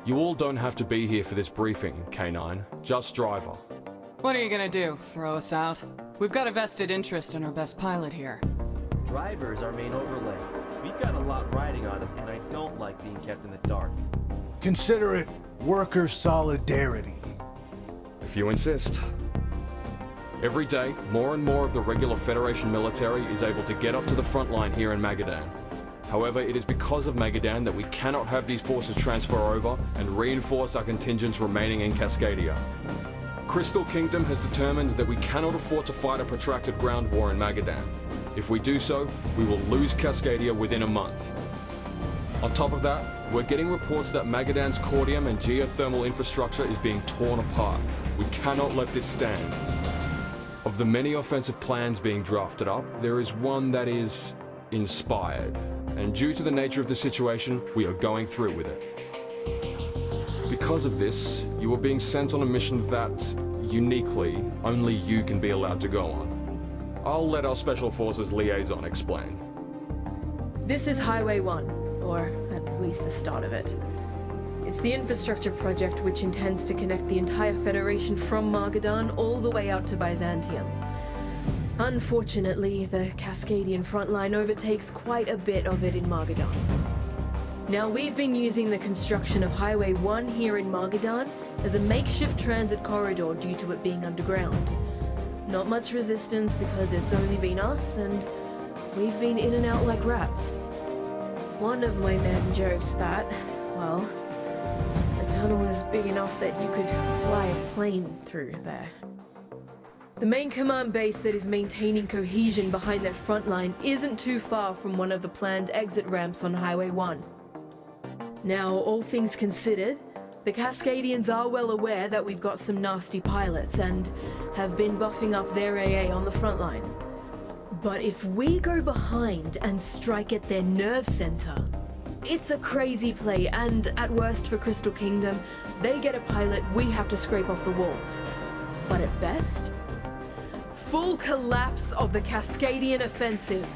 You all don't have to be here for this briefing, K9. Just Driver. What are you gonna do? Throw us out? We've got a vested interest in our best pilot here. Driver is our main overlay. We've got a lot riding on him, and I don't like being kept in the dark. Consider it worker solidarity. If you insist. Every day, more and more of the regular Federation military is able to get up to the front line here in Magadan. However, it is because of Magadan that we cannot have these forces transfer over and reinforce our contingents remaining in Cascadia. Crystal Kingdom has determined that we cannot afford to fight a protracted ground war in Magadan. If we do so, we will lose Cascadia within a month. On top of that, we're getting reports that Magadan's cordium and geothermal infrastructure is being torn apart. We cannot let this stand. Of the many offensive plans being drafted up, there is one that is inspired. And due to the nature of the situation, we are going through with it. Because of this, you are being sent on a mission that, uniquely, only you can be allowed to go on. I'll let our Special Forces liaison explain. This is Highway 1, or at least the start of it. It's the infrastructure project which intends to connect the entire Federation from Magadan all the way out to Byzantium. Unfortunately, the Cascadian front line overtakes quite a bit of it in Magadan. Now, we've been using the construction of Highway 1 here in Magadan as a makeshift transit corridor due to it being underground. Not much resistance because it's only been us, and we've been in and out like rats. One of my men joked that, well, the tunnel is big enough that you could fly a plane through there. The main command base that is maintaining cohesion behind their front line isn't too far from one of the planned exit ramps on Highway 1. Now, all things considered, the Cascadians are well aware that we've got some nasty pilots and have been buffing up their AA on the front line. But if we go behind and strike at their nerve center, it's a crazy play, and at worst for Crystal Kingdom, they get a pilot we have to scrape off the walls. But at best, full collapse of the Cascadian offensive.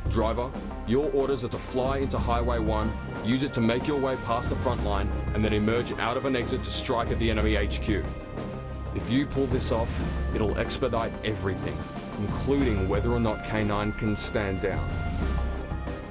Driver, your orders are to fly into Highway 1, use it to make your way past the front line, and then emerge out of an exit to strike at the enemy HQ. If you pull this off, it'll expedite everything, including whether or not K9 can stand down.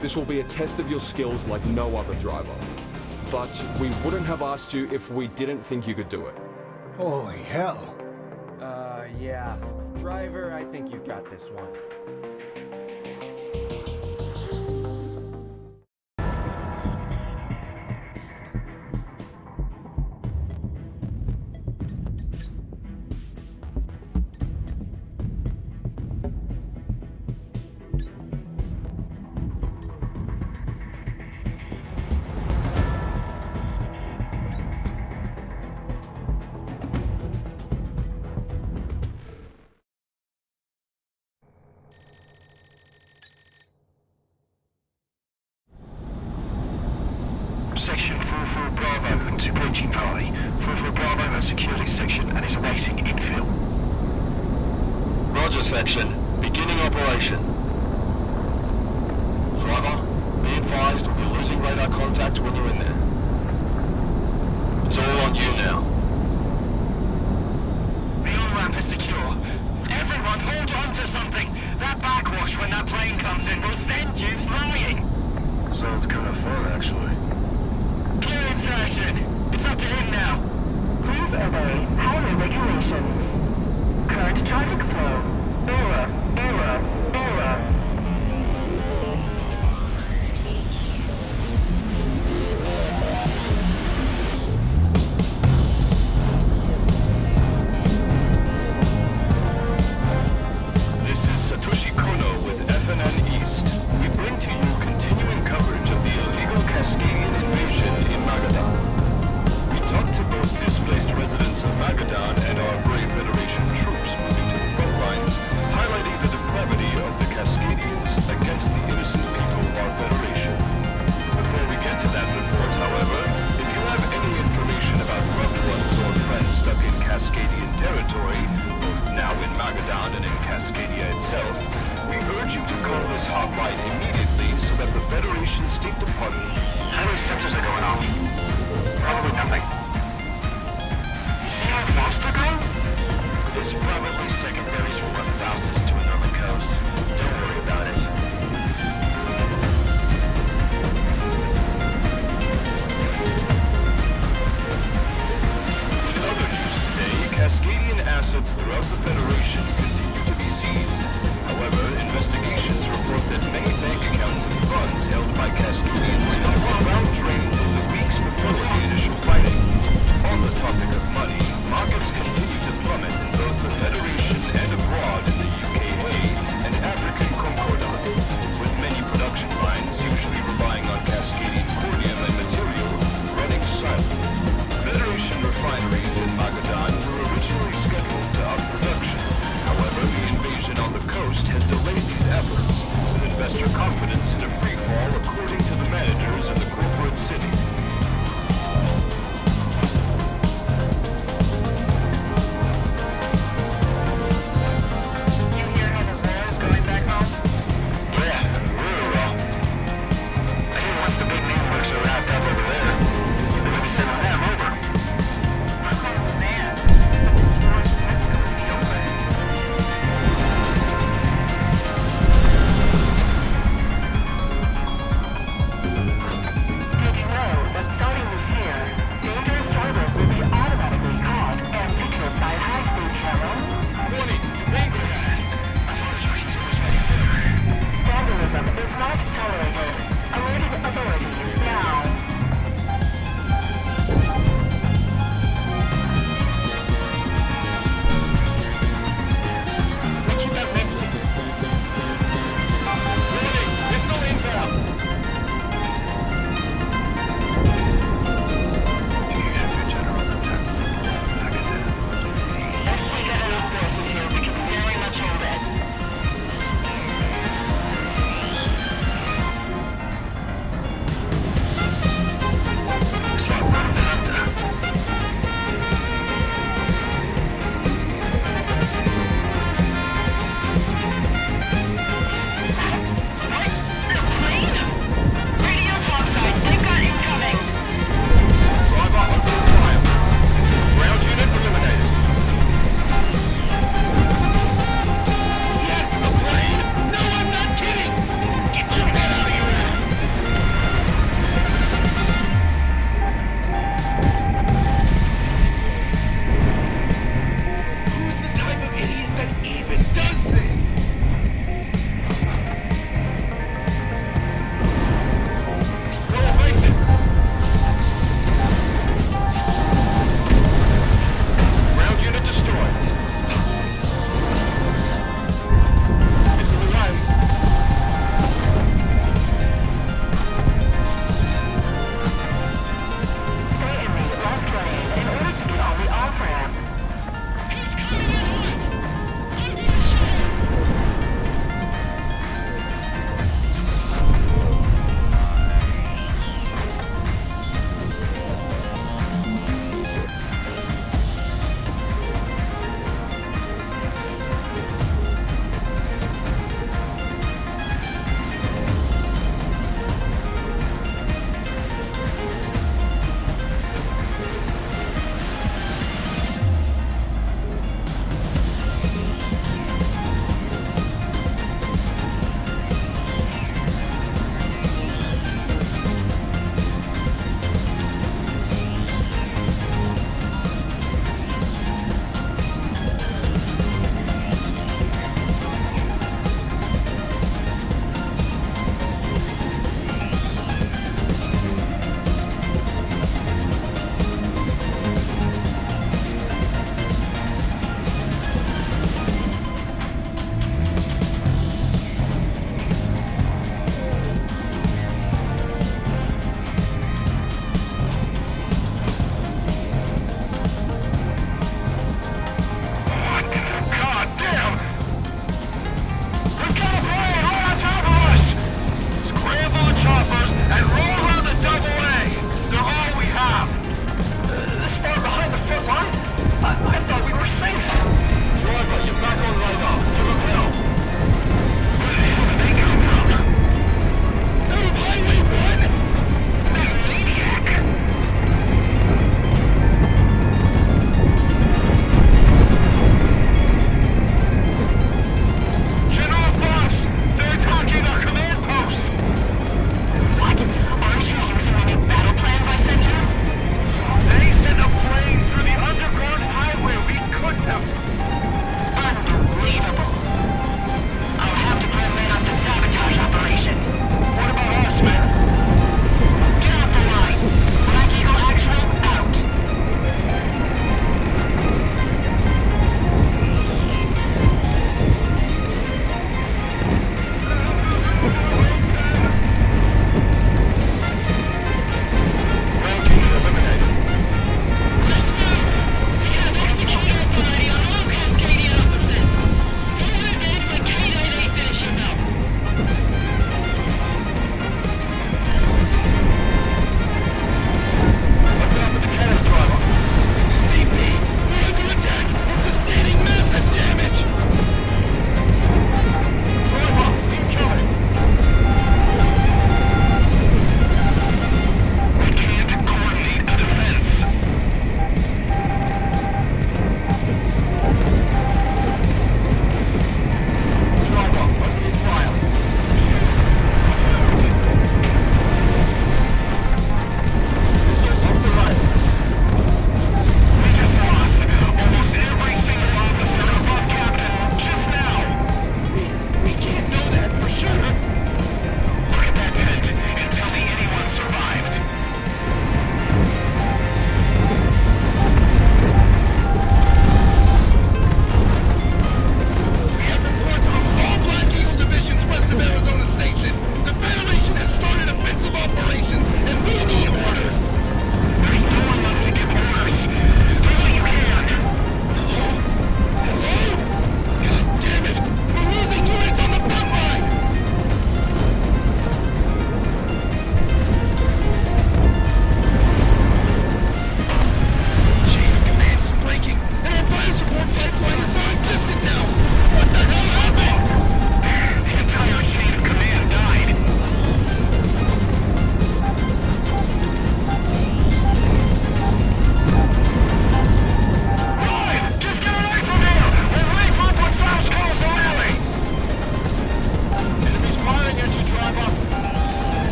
This will be a test of your skills like no other, Driver. But we wouldn't have asked you if we didn't think you could do it. Holy hell. Yeah. Driver, I think you've got this one. Section 44 Bravo and to breaching party. 44 Bravo has secured his section and is awaiting infill. Roger, section. Beginning operation. Driver, be advised we're losing radar contact when you're in there. It's all on you now. The on-ramp is secure. Everyone hold on to something! That backwash when that plane comes in will send you flying! Sounds kind of fun, actually. Clear insertion! It's up to him now! Please obey highway regulations. Current traffic flow. Error. This is Satoshi Kono with FNN East. We bring to you continuing coverage of the illegal Cascadian invasion in Magadan. We talked to both displaced residents of Magadan and our brave Federation troops moving to the front lines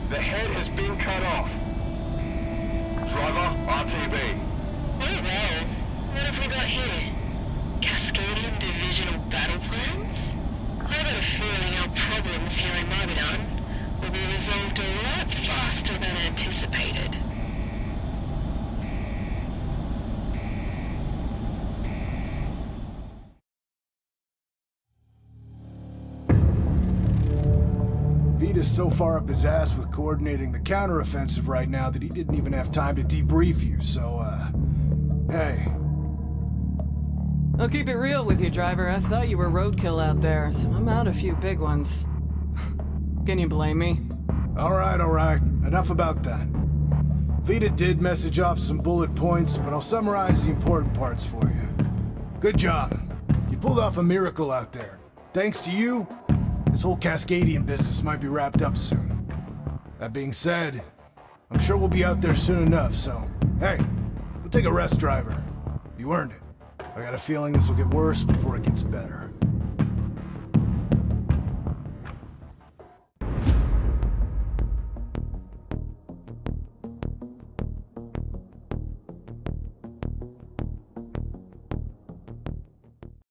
The head has been cut off. Driver, RTV. Oh well, what have we got here? Cascadian divisional battle plans? I got a feeling our problems here in Magadan will be resolved a lot faster than anticipated. Vita's so far up his ass with coordinating the counteroffensive right now that he didn't even have time to debrief you, so, hey. I'll keep it real with you, driver. I thought you were roadkill out there, so I'm out a few big ones. Can you blame me? Alright. Enough about that. Vita did message off some bullet points, but I'll summarize the important parts for you. Good job. You pulled off a miracle out there. Thanks to you, this whole Cascadian business might be wrapped up soon. That being said, I'm sure we'll be out there soon enough, so, hey, go take a rest, driver. You earned it. I got a feeling this will get worse before it gets better.